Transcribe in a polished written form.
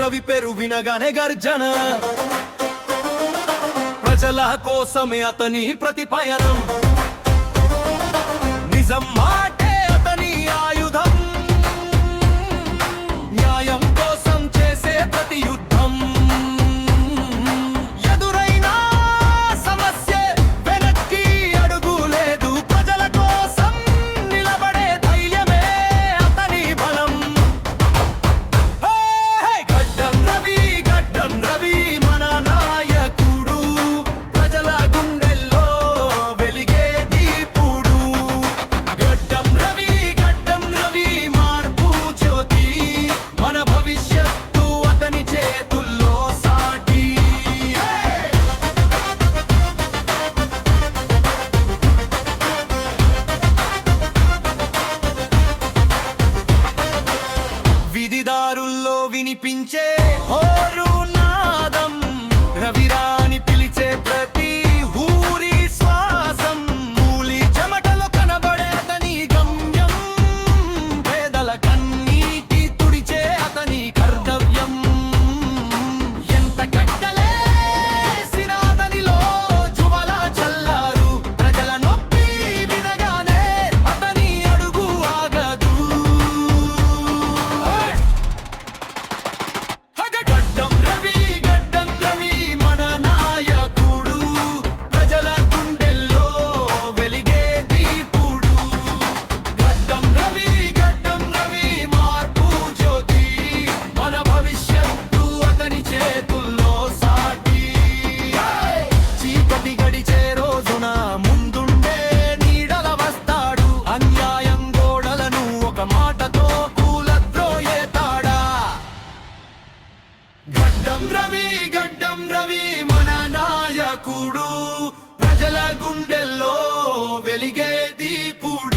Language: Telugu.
రవి పేరు వినగానే గర్జన, ప్రజల కోసమే అతని ప్రతి పయనం, నిజం మాటే అతని ఆయుధం, న్యాయం కోసం చేసే ప్రతి యుద్ధం, ఎదురైన సమస్య వెనక్కి అడుగు లేదు, ప్రజల కోసం నిలబడే ధైర్యమే అతని బలం. గడ్డం రవి, గడ్డం రవి మన నాయకుడు, ప్రజల గుండెల్లో వెలిగే దీపుడు. గడ్డం రవి, గడ్డం రవి మార్పు జ్యోతి, మన భవిష్యత్తు అతని చేతుల్లో సాటి. విధిదారుల్లో వినిపించే హోరు నాదం, రవిరాని పిలిచే ప్రతి ఊరి శ్వాసం, మూలి చెమటలో కనబడే అతని గమ్యం, పేదల కన్నీటి తుడిచే అతని కర్తవ్యం. ఎంత కట్టలేసిన అతనిలో జువల చల్లారు, ప్రజల నొప్పి వినగానే అతని అడుగు ఆగదు. గడ్డం రవి, గడ్డం రవి మన నాయకుడు, ప్రజల గుండెల్లో వెలిగే దీపుడు. గడ్డం రవి, గడ్డం రవి మార్పు జ్యోతి, మన భవిష్యత్తు అతని చేతుల్లో సాటి. చీకటి గడిచే రోజున ముందుండే నీడల వస్తాడు, అన్యాయం గోడలను ఒక మాటతో కూలద్రోయేతాడా. గడ్డం రవి, గడ్డం రవి మన నాయకుడు, ప్రజల గుండెల్లో వెలిగే దీపుడు.